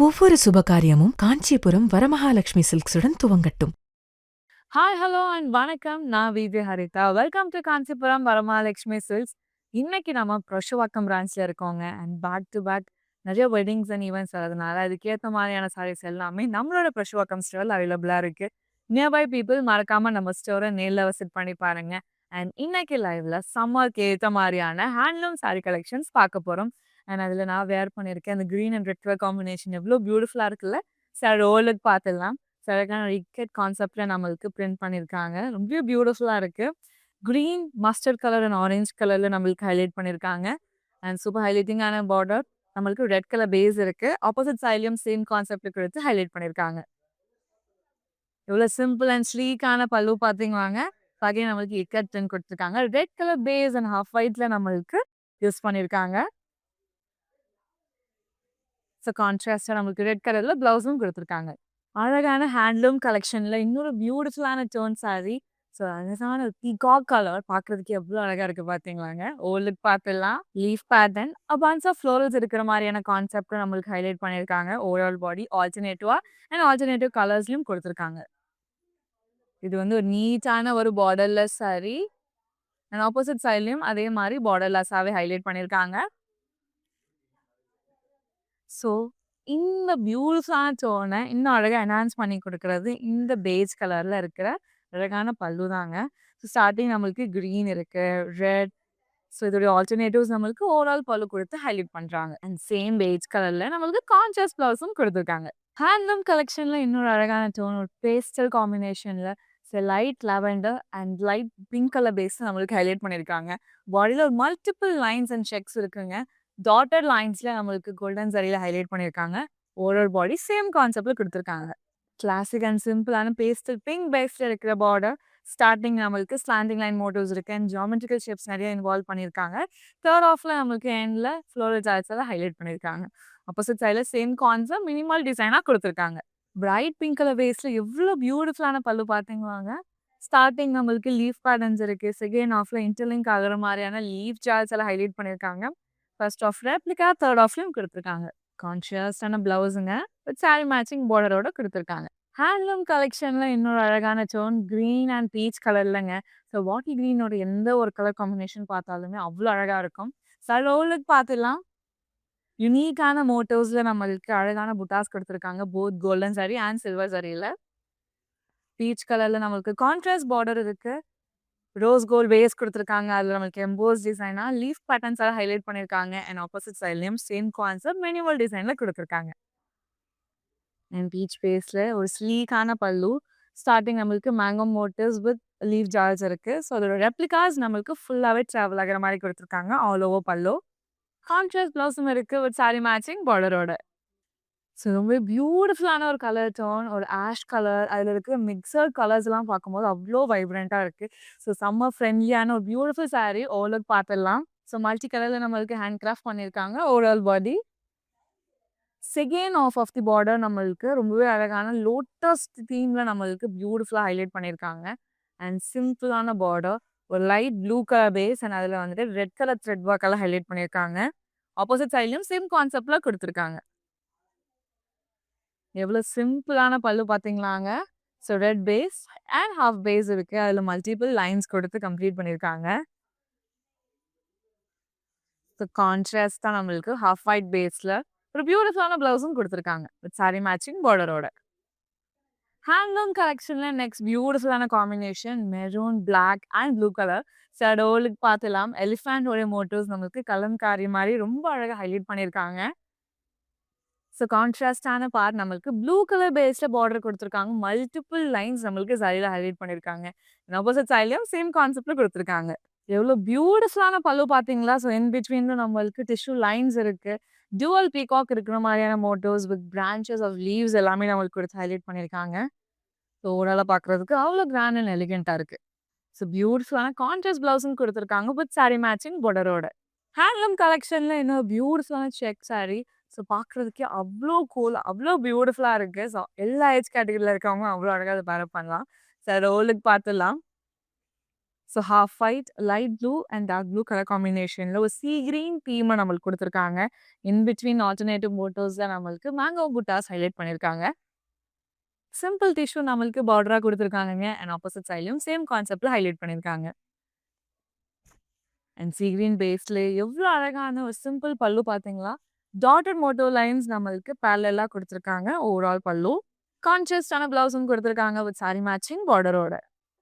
ஒவ்வொரு சுபகாரியமும் காஞ்சிபுரம் வரமகாலட்சுமி சில்க்ஸுடன் துவங்கட்டும். ஹாய், ஹலோ அண்ட் வணக்கம். நான் Vijay Haritha. Welcome to Kanchipuram Varamahalakshmi silks. இன்னைக்கு நம்ம புரஷவாக்கம் பிரான்ச்ல இருக்கோங்க. அண்ட் பேக் டு பேக் நிறைய வெட்டிங்ஸ் அண்ட் ஈவெண்ட்ஸ் வரதுனால அதுக்கேற்ற மாதிரியான சாரீஸ் எல்லாமே நம்மளோட புரஷவாக்கம் ஸ்டோரில் அவைலபிளாக இருக்கு. நியர்பை பீப்புள் மறக்காம நம்ம ஸ்டோரை நேரில் விசிட் பண்ணி பாருங்க. அண்ட் இன்னைக்கு லைவ்ல சம்மருக்கு ஏற்ற மாதிரியான ஹேண்ட்லூம் சாரி கலெக்ஷன்ஸ் பார்க்க போகிறோம். அண்ட் அதில் நான் வேர் பண்ணியிருக்கேன் அந்த green and red colour combination எவ்வளோ பியூட்டிஃபுல்லாக இருக்குல்ல. சார் ரோலுக்கு பார்த்துடலாம். அழகான ரிக்கெட் கான்செப்ட்ல நம்மளுக்கு பிரிண்ட் பண்ணியிருக்காங்க. ரொம்ப பியூட்டிஃபுல்லா இருக்கு. Green, mustard colour and orange கலர்ல நம்மளுக்கு ஹைலைட் பண்ணியிருக்காங்க. அண்ட் சூப்பர் ஹைலைட்டிங்கான பார்டர். நம்மளுக்கு ரெட் கலர் பேஸ் இருக்கு. ஆப்போசிட் சைட்லயும் சேம் கான்செப்ட் கொடுத்து ஹைலைட் பண்ணியிருக்காங்க. இவ்வளோ சிம்பிள் அண்ட் ஸ்லீக்கான பல்லு பார்த்தீங்க வாங்க. அகைன் நம்மளுக்கு இக்கட் பிரிண்ட் கொடுத்துருக்காங்க. Red colour base and half ஒயிட்ல நம்மளுக்கு யூஸ் பண்ணியிருக்காங்க. ஸோ கான்ட்ராஸ்டாக நம்மளுக்கு ரெட் கலர்ல பிளவுஸும் கொடுத்துருக்காங்க. அழகான ஹேண்ட்லூம் கலெக்ஷன்ல இன்னொரு பியூட்டிஃபுல்லான டோன் சாரி. ஸோ அழகான பீகாக் கலர் பார்க்கறதுக்கு எவ்வளோ அழகா இருக்கு பார்த்தீங்களாங்க. ஓல்டுக்கு பார்த்துடலாம். Leaf pattern abounds of florals இருக்கிற மாதிரியான கான்செப்ட் நம்மளுக்கு ஹைலைட் பண்ணியிருக்காங்க. ஓவரால் பாடி ஆல்டர்னேட்டிவா அண்ட் ஆல்டர்னேட்டிவ் கலர்ஸ்லையும் கொடுத்துருக்காங்க. இது வந்து ஒரு நீட்டான ஒரு பார்டர்லெஸ் சாரி. அண்ட் ஆப்போசிட் சைட்லையும் அதே மாதிரி பார்டர்லெஸ்ஸாகவே ஹைலைட் பண்ணியிருக்காங்க. ஸோ இந்த பியூட்டிஃபுல்லான டோனை இன்னும் அழகாக என்ஹான்ஸ் பண்ணி கொடுக்கறது இந்த பேஜ் கலரில் இருக்கிற அழகான பல்லு தாங்க. ஸோ ஸ்டார்டிங் நம்மளுக்கு க்ரீன் இருக்கு, ரெட். ஸோ இதோடைய ஆல்டர்னேட்டிவ்ஸ் நம்மளுக்கு ஓவரால் பல்லு கொடுத்து ஹைலைட் பண்ணுறாங்க. அண்ட் சேம் பேஜ் கலரில் நம்மளுக்கு கான்ட்ராஸ்ட் ப்ளவுஸும் கொடுத்துருக்காங்க. ஹேண்ட்லூம் கலெக்ஷனில் இன்னொரு அழகான டோன் ஒரு பேஸ்டல் காம்பினேஷனில் light lavender and light pink colour base நம்மளுக்கு ஹைலைட் பண்ணியிருக்காங்க. பாடியில் ஒரு மல்டிபிள் லைன்ஸ் அண்ட் செக்ஸ் இருக்குங்க. டாட்டட் லைன்ஸ்ல நம்மளுக்கு கோல்டன் சரியில ஹைலைட் பண்ணியிருக்காங்க. ஓவரால் பாடி சேம் கான்செப்ட்ல கொடுத்துருக்காங்க. கிளாசிக் அண்ட் சிம்பிளான பேஸ்டல் பிங்க் பேஸ்ல இருக்கிற பார்டர். ஸ்டார்டிங் நம்மளுக்கு ஸ்லாண்டிங் லைன் மோட்டிவ்ஸ் இருக்கு அண்ட் ஜியாமெட்ரிக்கல் ஷேப்ஸ் நிறைய இன்வால்வ் பண்ணியிருக்காங்க. தேர்ட் ஆஃப்ல நம்மளுக்கு எண்ட்ல ஃப்ளோரல் ஜார்ஸ் எல்லாம் ஹைலைட் பண்ணியிருக்காங்க. ஆப்போசிட் சைடில் சேம் கான்செப்ட் மினிமல் டிசைனாக கொடுத்துருக்காங்க. பிரைட் பிங்க் கலர் பேஸ்ல எவ்வளோ பியூட்டிஃபுல்லான பல்லு பார்த்தீங்களாங்க. ஸ்டார்டிங் நம்மளுக்கு லீஃப் பேட்டர்ன்ஸ் இருக்கு. செகண்ட் ஆஃப்ல இன்டர்லிங்க் ஆகிற மாதிரியான லீஃப் ஜார்ஸ் எல்லாம் ஹைலைட் பண்ணியிருக்காங்க. ஃபர்ஸ்ட் ஆஃப் ரெப்ளிகா, தேர்ட் ஆஃப்லயும் கொடுத்துருக்காங்க. கான்ஷியஸான பிளவுஸுங்க வித் சாரி மேட்சிங் பார்டரோட கொடுத்துருக்காங்க. ஹேண்ட்லூம் கலெக்ஷன்ல இன்னொரு அழகான டோன் கிரீன் அண்ட் பீச் கலர்லங்க. ஸோ பாட்டில் கிரீனோட எந்த ஒரு கலர் காம்பினேஷன் பார்த்தாலுமே அவ்வளோ அழகா இருக்கும். ரோலுக்கு பார்த்துலாம் யுனிக்கான மோட்டிவ்ஸ்ல நம்மளுக்கு அழகான புட்டாஸ் கொடுத்துருக்காங்க. Both golden sari and silver சாரியில. பீச் கலர்ல நம்மளுக்கு கான்ட்ராஸ்ட் பார்டர் இருக்கு. ரோஸ் கோல்ட் பேஸ் கொடுத்துருக்காங்க. அதில் நம்மளுக்கு எம்போஸ் டிசைனா லீஃப் பேட்டர்ன்ஸ் எல்லாம் ஹைலைட் பண்ணியிருக்காங்க. அண்ட் ஆப்போசிட் சைட்லையும் சேம் கான்செப்ட் மினிமல் டிசைனில் கொடுத்துருக்காங்க. அண்ட் பீச் பேஸில் ஒரு ஸ்லீக்கான பல்லு. ஸ்டார்டிங் நம்மளுக்கு mango motives with leaf jars இருக்குது. ஸோ அதோட ரெப்ளிகாஸ் நம்மளுக்கு ஃபுல்லாகவே ட்ராவல் ஆகிற மாதிரி கொடுத்துருக்காங்க. ஆல் ஓவர் பல்லு. கான்ட்ராஸ்ட் ப்ளவுஸும் இருக்குது வித் சாரி மேட்சிங் பார்டரோட. ஸோ ரொம்ப பியூட்டிஃபுல்லான ஒரு கலர் டோன் ஒரு ஆஷ் கலர் அதில் இருக்கிற மிக்சர் கலர்ஸ்லாம் பார்க்கும்போது அவ்வளோ வைப்ரண்ட்டாக இருக்குது. ஸோ சம்மர் ஃப்ரெண்ட்லியான ஒரு பியூட்டிஃபுல் சாரீ ஓவரால் பார்த்துடலாம். ஸோ மல்டி கலரில் நம்மளுக்கு ஹேண்ட் கிராஃப்ட் பண்ணியிருக்காங்க. Overall body second of the border நம்மளுக்கு ரொம்பவே அழகான லோட்டஸ் தீமில் நம்மளுக்கு பியூட்டிஃபுல்லாக ஹைலைட் பண்ணியிருக்காங்க. அண்ட் சிம்பிளான பார்டர் ஒரு light blue colour base and அதில் வந்துட்டு ரெட் கலர் த்ரெட் ஒர்க்கெல்லாம் ஹைலைட் பண்ணியிருக்காங்க. ஆப்போசிட் சைட்லையும் சேம் கான்செப்டில் கொடுத்துருக்காங்க. எவ்வளோ சிம்பிளான பல்லு பார்த்தீங்களாங்க. So red base and half base இருக்குது. அதில் மல்டிபிள் லைன்ஸ் கொடுத்து கம்ப்ளீட் பண்ணியிருக்காங்க. ஸோ கான்ட்ராஸ்ட் தான் நம்மளுக்கு ஹாஃப் ஒயிட் பேஸில் ஒரு பியூட்டிஃபுல்லான ப்ளவுஸும் கொடுத்துருக்காங்க வித் சாரி மேட்சிங் பார்டரோட. ஹேண்ட்லூம் கலெக்ஷனில் நெக்ஸ்ட் பியூட்டிஃபுல்லான combination maroon black and blue colour. டோலுக்கு பார்த்துலாம் எலிஃபேண்டோடைய மோட்டிவ்ஸ் நம்மளுக்கு கலம்காரி மாதிரி ரொம்ப அழகாக ஹைலைட் பண்ணியிருக்காங்க. ஸோ கான்ட்ராஸ்டான பார்ட் நம்மளுக்கு ப்ளூ கலர் பேஸ்ல பார்டர் கொடுத்துருக்காங்க. மல்டிபிள் லைன்ஸ் நம்மளுக்கு சரியில் ஹைலைட் பண்ணியிருக்காங்க. ஆப்போசிட் சைட்லையும் சேம் கான்செப்ட்ல கொடுத்துருக்காங்க. எவ்வளோ பியூட்டிஃபுல்லான பல்லு பார்த்தீங்களா. ஸோ இன் பிட்வீன்ல நம்மளுக்கு டிஷ்யூ லைன்ஸ் இருக்கு. டியூவல் பீகாக் இருக்கிற மாதிரியான motifs with branches of leaves எல்லாமே நம்மளுக்கு கொடுத்து ஹைலைட் பண்ணியிருக்காங்க. ஸோ ஓவராலாக பார்க்குறதுக்கு அவ்வளோ கிராண்ட் அண்ட் எலிகென்ட்டாக இருக்கு. ஸோ பியூட்டிஃபுல்லான கான்ட்ராஸ்ட் பிளவுஸும் கொடுத்துருக்காங்க வித் சாரி மேட்சிங் பார்டரோட. ஹேண்ட்லூம் கலெக்ஷனில் இன்னும் பியூட்டிஃபுல்லான செக் சாரி. ஸோ பார்க்குறதுக்கே அவ்வளோ கூல் அவ்வளோ பியூட்டிஃபுல்லாக இருக்குது. ஸோ எல்லா ஏஜ் கேட்டகரியில் இருக்கவங்க அவ்வளோ அழகாக அதை பேரப் பண்ணலாம். ரோலுக்கு பார்த்துடலாம். So half white, light blue and dark blue colour காம்பினேஷன்ல ஒரு சீ கிரீன் தீமை நம்மளுக்கு குடுத்துருக்காங்க. இன் பிட்வீன் ஆல்டர்னேட்டிவ் மோட்டிவ்ஸ்ல நம்மளுக்கு மேங்கோ புட்டாஸ் ஹைலைட் பண்ணியிருக்காங்க. சிம்பிள் டிஷ்யூ நம்மளுக்கு பார்டரா குடுத்துருக்காங்கங்க. அண்ட் ஆப்போசிட் சைட்லயும் சேம் கான்செப்ட்ல ஹைலைட் பண்ணியிருக்காங்க. அண்ட் சீ கிரீன் பேஸ்ல எவ்ளோ அழகான ஒரு சிம்பிள் பல்லு பார்த்தீங்களா? டாட்டட் மோட்டிவ் லைன்ஸ் நம்மளுக்கு பேரலலா குடுத்துருக்காங்க ஓவரால் பல்லு. கான்ட்ராஸ்டான பிளவுஸும் குடுத்துருக்காங்க வித் சாரி மேட்சிங் பார்டரோட.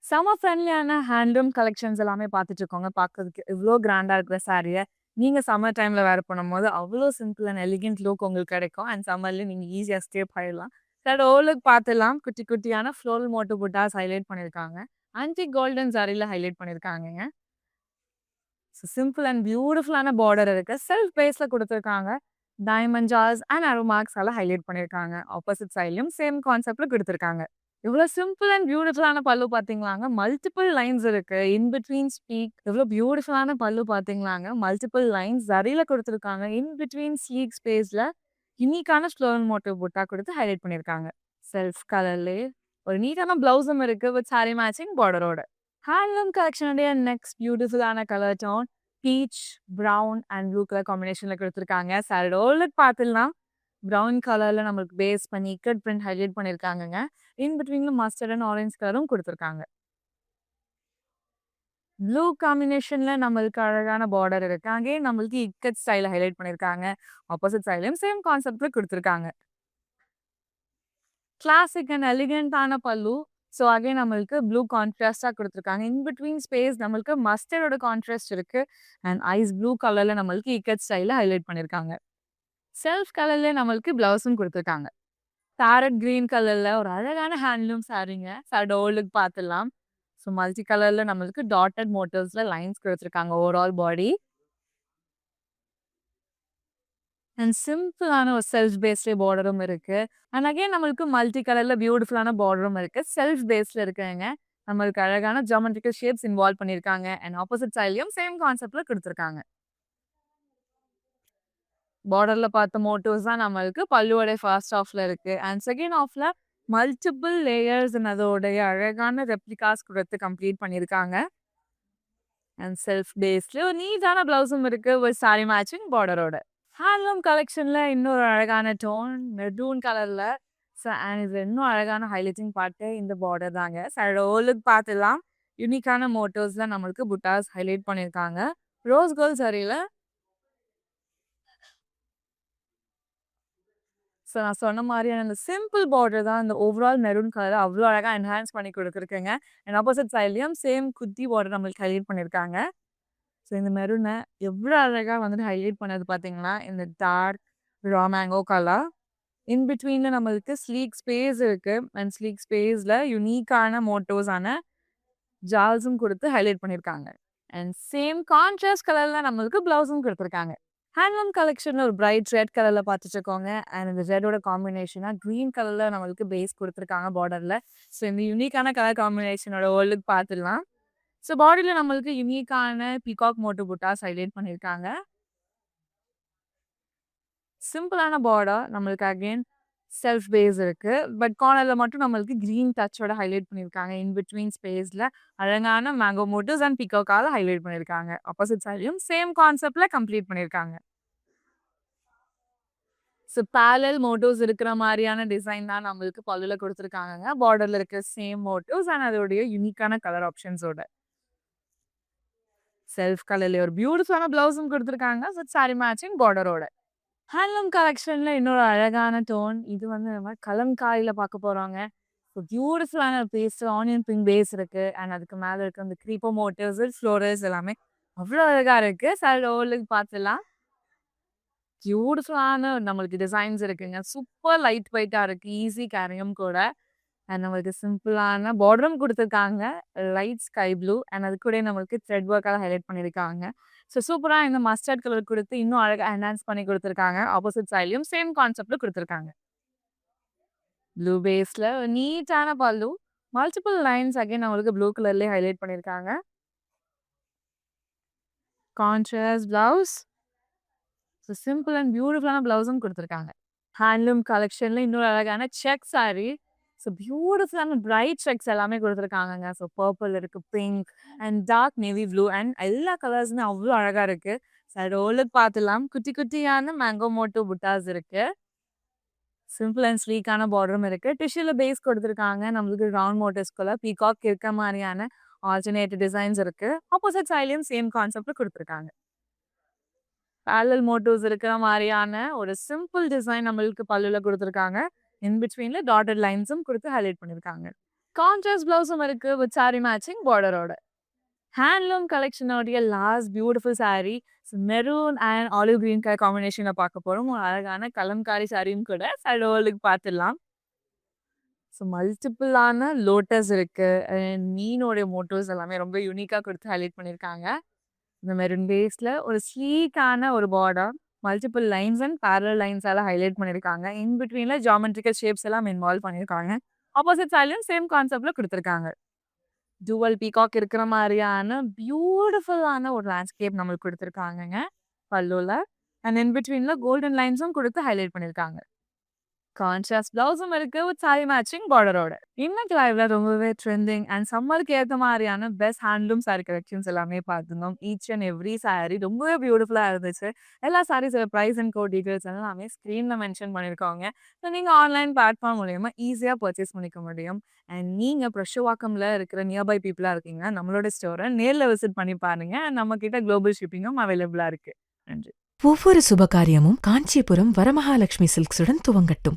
செம ஃப்ரெண்ட்லியான ஹேண்ட்லூம் கலெக்ஷன்ஸ் எல்லாமே பார்த்துட்டு இருக்கோங்க. பார்க்கறதுக்கு எவ்ளோ கிராண்டா இருக்கிற சாரிய, நீங்க சம்மர் டைம்ல வேர் பண்ணும்போது அவ்ளோ சிம்பிள் அண்ட் எலிகன்ட் லுக் உங்களுக்கு கிடைக்கும். அண்ட் சம்மர்லயும் நீங்க ஈஸியா எஸ்கேப் ஆயிடலாம். இதோட ஓலுக்கு பார்த்துடலாம். குட்டி குட்டியான ஃப்ளோரல் மோட்டிவ் புட்டாஸ் ஹைலைட் பண்ணியிருக்காங்க. ஆன்டிக் கோல்டன் ஜரில ஹைலைட் பண்ணியிருக்காங்கங்க. சிம்பிள் அண்ட் பியூட்டிஃபுல்லான பார்டர் இருக்கு. செல்ஃப் பேஸ்ல குடுத்துருக்காங்க. டைமண்ட் ஜார்ஸ் அண்ட் ஆரோ மார்க்ஸால ஹைலைட் பண்ணியிருக்காங்க. ஆப்போசிட் சைட்லயும் சேம் கான்செப்ட்ல குடுத்துருக்காங்க. இவ்ளோ சிம்பிள் அண்ட் பியூட்டிஃபுல்லான பல்லு பார்த்தீங்களாங்க. மல்டிபிள் லைன்ஸ் இருக்கு. இன் பிட்வீன் ஸ்பீக் எவ்ளோ பியூட்டிஃபுல்லான பல்லு பார்த்தீங்களாங்க. மல்டிபிள் லைன்ஸ் ஜரில குடுத்துருக்காங்க. இன் பிட்வீன் ஸ்லீக் ஸ்பேஸ்ல யுனிக்கான ஃப்ளோரல் மோட்டிவ் புட்டா குடுத்து ஹைலைட் பண்ணியிருக்காங்க. செல்ஃப் கலர்லயே ஒரு நீட்டான பிளவுஸும் இருக்கு வித் சாரி மேட்சிங் பார்டரோட. ஹேண்ட்லூம் கலெக்ஷனுடைய நெக்ஸ்ட் பியூட்டிஃபுல்லான colour tone peach, brown and blue colour காம்பினேஷன்ல குடுத்துருக்காங்க. சாரியோட லுக் பார்த்துடலாம். பிரவுன் கலர்ல நம்மளுக்கு பேஸ் பண்ணி இக்கட் பிரிண்ட் ஹைலைட் பண்ணியிருக்காங்கங்க. இன் பிட்வீன்ல மஸ்டர்ட் அண்ட் ஆரஞ்ச் கலரும் குடுத்துருக்காங்க. ப்ளூ காம்பினேஷன்ல நம்மளுக்கு அழகான பார்டர் இருக்கு. அகைன் நம்மளுக்கு இக்கட் ஸ்டைல ஹைலைட் பண்ணியிருக்காங்க. ஆப்போசிட் சைட்லயும் சேம் கான்செப்ட்ல குடுத்துருக்காங்க. கிளாசிக் அண்ட் எலிகன்ட்டான பல்லு. ஸோ அகைன் நம்மளுக்கு ப்ளூ கான்ட்ராஸ்ட்டா குடுத்துருக்காங்க. இன் பிட்வீன் ஸ்பேஸ் நம்மளுக்கு மஸ்டர்டோட கான்ட்ராஸ்ட் இருக்கு. அண்ட் ஐஸ் ப்ளூ கலர்ல நம்மளுக்கு இக்கட் ஸ்டைல்ல ஹைலைட் பண்ணியிருக்காங்க. செல்ஃப் கலர்ல நம்மளுக்கு பிளவுஸும் குடுத்துருக்காங்க. பேரட் கிரீன் கலர்ல ஒரு அழகான ஹேண்ட்லூம் சாரீங்க. சாரியோட ஓல்ட் லுக் பார்த்துடலாம். ஸோ மல்டி கலர்ல நம்மளுக்கு டாட்டட் மோட்டிவ்ஸ்ல லைன்ஸ் குடுத்துருக்காங்க ஓவரால் பாடி. அண்ட் சிம்பிளான ஒரு செல்ஃப் பேஸ்டு பார்டரும் இருக்கு. அண்ட் அகைன் நம்மளுக்கு மல்டி கலர்ல பியூட்டிஃபுல்லான பார்டரும் இருக்கு. செல்ஃப் பேஸ்ல இருக்குங்க. நம்மளுக்கு அழகான ஜியோமெட்ரிக்கல் ஷேப்ஸ் இன்வால்வ் பண்ணியிருக்காங்க. அண்ட் ஆப்போசிட் சைட்லயும் சேம் கான்செப்ட்ல குடுத்துருக்காங்க. பார்டர்ல பார்த்த மோட்டிவ்ஸ் தான் நம்மளுக்கு பல்லுவோட ஃபர்ஸ்ட் ஹாஃப்ல இருக்கு. அண்ட் செகண்ட் ஹாஃப்ல மல்டிபிள் லேயர்ஸ் அதோடைய அழகான ரெப்ளிகாஸ் குடுத்து கம்ப்ளீட் பண்ணியிருக்காங்க. அண்ட் செல்ஃப் பேஸ்ல ஒரு நீட்டான பிளவுஸும் இருக்கு வித் சாரி மேட்சிங் பார்டரோட. ஹேண்ட்லூம் கலெக்ஷன்ல இன்னொரு அழகான டோன் மெரூன் கலர்ல. அண்ட் இது இன்னும் அழகான ஹைலைட்டிங் பார்ட்டு இந்த பார்டர் தாங்க. சாரியோட ஓலுக்கு பார்த்துலாம். யூனிக்கான மோட்டிவ்ஸ்ல நம்மளுக்கு புட்டாஸ் ஹைலைட் பண்ணியிருக்காங்க. ரோஸ் கோல்ட் சாரியில நான் சொன்ன மாதிரியான அந்த சிம்பிள் பார்டர் தான் இந்த ஓவரால் மெரூன் கலர் அவ்வளோ அழகா என்ஹான்ஸ் பண்ணி குடுத்துருக்குங்க. அண்ட் ஆப்போசிட் சைட்லயும் சேம் குட்டி பார்டர் நம்மளுக்கு ஹைலைட் பண்ணியிருக்காங்க. ஸோ இந்த மெரூனை எவ்வளோ அழகா வந்துட்டு ஹைலைட் பண்ணது பார்த்தீங்கன்னா, இந்த டார்க் ரா மேங்கோ கலர். இன் பிட்வீன்ல நம்மளுக்கு ஸ்லீக் ஸ்பேஸ் இருக்கு. அண்ட் ஸ்லீக் ஸ்பேஸ்ல யுனிக்கான மோட்டிவ்ஸான ஜால்ஸும் குடுத்து ஹைலைட் பண்ணியிருக்காங்க. அண்ட் சேம் கான்ட்ராஸ்ட் கலர்ல நம்மளுக்கு பிளவுஸும் குடுத்துருக்காங்க. ஹேண்ட்லூம் கலெக்ஷன்ல ஒரு பிரைட் ரெட் கலர்ல பார்த்துட்டு இருக்கோங்க. அண்ட் இந்த ரெட்டோட காம்பினேஷனா கிரீன் கலர்ல நம்மளுக்கு பேஸ் குடுத்துருக்காங்க பார்டர்ல. ஸோ இந்த யூனிக்கான கலர் காம்பினேஷனோட லுக் பார்த்துடலாம். ஸோ பாடியில நம்மளுக்கு யூனிக்கான பீகாக் மோட்டிவ் புட்டாஸ் ஹைலைட் பண்ணியிருக்காங்க. சிம்பிளான பார்டர் நம்மளுக்கு அகைன் செல்ஃப் பேஸ் இருக்கு. பட் கார்னர்ல மட்டும் நம்மளுக்கு கிரீன் டச்சோட ஹைலைட் பண்ணியிருக்காங்க. இன் பிட்வீன் ஸ்பேஸ்ல அழகான மேங்கோ மோட்டிவ்ஸ் அண்ட் பீகாக்கால ஹைலைட் பண்ணியிருக்காங்க. ஆப்போசிட் சைட்லயும் சேம் கான்செப்ட்ல கம்ப்ளீட் பண்ணியிருக்காங்க. ஸோ பேரலல் மோட்டிவ்ஸ் இருக்கிற மாரியான டிசைன் தான் நம்மளுக்கு பல்லுல குடுத்துருக்காங்கங்க. பார்டர்ல இருக்க சேம் மோட்டிவ்ஸ் அண்ட் அதோடைய யூனிக்கான கலர் ஆப்ஷன்ஸோட. செல்ஃப் கலர்ல ஒரு பியூட்டிஃபுல்லான பிளவுஸும் குடுத்துருக்காங்க. வித் சாரி மேட்சிங் பார்டரோட. ஹேண்ட்லூம் கலெக்ஷன்ல இன்னொரு அழகான டோன். இது வந்து நம்ம கலம்காரியில பார்க்க போறோங்க. ஸோ பியூட்டிஃபுல்லான பேஸ்ட் ஆனியன் பிங்க் பேஸ் இருக்கு. அண்ட் அதுக்கு மேல இருக்க அந்த க்ரீப்பர் மோட்டிவ்ஸ், ஃப்ளோரல்ஸ் எல்லாமே அவ்வளோ அழகா இருக்கு. சாரியோட ஓலுக்கு பார்த்துடலாம். பியூட்டிஃபுல்லான நம்மளுக்கு டிசைன்ஸ் இருக்குங்க. சூப்பர் லைட் வெயிட்டா இருக்கு. ஈஸி கேரியும் கூட. அண்ட் நம்மளுக்கு சிம்பிளான பார்டரும் குடுத்துருக்காங்க. லைட் ஸ்கை ப்ளூ அண்ட் அது கூடயே நம்மளுக்கு த்ரெட் ஒர்க்கால ஹைலைட் பண்ணியிருக்காங்க. ஸோ சூப்பரா இந்த மஸ்டர்ட் கலர் குடுத்து இன்னும் அழகா என்ஹான்ஸ் பண்ணி குடுத்துருக்காங்க. ஆப்போசிட் சைட்லயும் சேம் கான்செப்ட்ல குடுத்துருக்காங்க. ப்ளூ பேஸ்ல நீட்டான பல்லு. மல்டிபிள் லைன்ஸ் அகைன் நம்மளுக்கு ப்ளூ கலர்லயே ஹைலைட் பண்ணியிருக்காங்க. Contrast blouse. So simple and பியூட்டிஃபுல்லான பிளவுஸும் குடுத்துருக்காங்க. ஹேண்ட்லூம் கலெக்ஷன்ல இன்னொரு அழகான செக் சாரி. ஸோ பியூட்டிஃபுல்லான பிரைட் செக்ஸ் எல்லாமே குடுத்துருக்காங்கங்க. ஸோ பர்பிள் இருக்கு, pink and dark navy blue and எல்லா கலர்ஸுமே அவ்ளோ அழகா இருக்கு. ரோலுக்கு பார்த்துலாம். குட்டி குட்டியான மேங்கோ மோட்டோ புட்டாஸ் இருக்கு. சிம்பிள் அண்ட் ஸ்லீக்கான பார்டரும் இருக்கு. டிஷ்யூல பேஸ் குடுத்துருக்காங்க. நம்மளுக்கு ரவுண்ட் மோட்டிவ்ஸ்குள்ள பீகாக் இருக்க மாரியான ஆல்டர்னேட் டிசைன்ஸ் இருக்கு. ஆப்போசிட் சைட்லயும் சேம் கான்செப்ட்ல குடுத்துருக்காங்க. பேரலல் மோட்டிவ்ஸ் இருக்கிற மாரியான ஒரு சிம்பிள் டிசைன் நம்மளுக்கு பல்லுல குடுத்துருக்காங்க. இன் பிட்வீன்ல டாட்டட் லைன்ஸும் குடுத்து ஹைலைட் பண்ணியிருக்காங்க. கான்ட்ராஸ்ட் பிளவுஸும் இருக்கு வித் சாரி மேட்சிங் பார்டரோட. ஹேண்ட்லூம் கலெக்ஷனோடைய last beautiful sari maroon and olive green colour காம்பினேஷன்ல பார்க்க போறோம். ஒரு அழகான கலம்காரி சாரியும் கூட ரோலுக்கு பார்த்துடலாம். ஸோ மல்டிபிளான லோட்டஸ் இருக்கு. மீனோடைய மோட்டிவ்ஸ் எல்லாமே ரொம்ப யூனிக்கா குடுத்து ஹைலைட் பண்ணியிருக்காங்க. இந்த மெரூன் பேஸ்ல ஒரு ஸ்லீக்கான ஒரு border, multiple lines and parallel லைன்ஸால ஹைலைட் பண்ணியிருக்காங்க. இன் பிட்வீன்ல ஜியோமெட்ரிக்கல் ஷேப்ஸ் எல்லாம் இன்வால்வ் பண்ணியிருக்காங்க. ஆப்போசிட் சைட்லயும் சேம் கான்செப்ட்ல குடுத்துருக்காங்க. டூவல் பீகாக் இருக்கிற மாரியான பியூட்டிஃபுல்லான ஒரு லேண்ட்ஸ்கேப் நம்மளுக்கு குடுத்துருக்காங்கங்க பல்லுல. அண்ட் இன் பிட்வீன்ல கோல்டன் லைன்ஸும் குடுத்து ஹைலைட் பண்ணியிருக்காங்க. கான்ட்ராஸ்ட் பிளவுஸும் இருக்கு வித் சாரி மேட்சிங் பார்டரோட. இன்னைக்கு லைவ்ல ரொம்பவே ட்ரெண்டிங் அண்ட் சம்மருக்கு ஏத்த மாரியான பெஸ்ட் ஹேண்ட்லூம் சாரி கலெக்ஷன்ஸ் எல்லாமே பார்த்துருந்தோம். ஈச் அண்ட் எவ்ரி சாரி ரொம்பவே பியூட்டிஃபுல்லா இருந்துச்சு. எல்லா சாரீஸோட பிரைஸ் அண்ட் கோட் டீடைல்ஸ் எல்லாமே ஸ்க்ரீன்ல மென்ஷன் பண்ணியிருக்காங்க. ஸோ நீங்க ஆன்லைன் பிளாட்ஃபார்ம் மூலியமா ஈஸியா பர்ச்சேஸ் பண்ணிக்க முடியும். அண்ட் நீங்க பிரஷவாக்கம்ல இருக்கிற நியர்பை பீப்புளா இருக்கீங்க, நம்மளோட ஸ்டோரை நேர்ல விசிட் பண்ணி பாருங்க. நம்ம கிட்ட குளோபல் ஷிப்பிங்கும் அவைலபிளா இருக்கு. நன்றி. ஒவ்வொரு சுபகாரியமும் காஞ்சிபுரம் வரமகாலட்சுமி சில்க்ஸுடன் துவங்கட்டும்.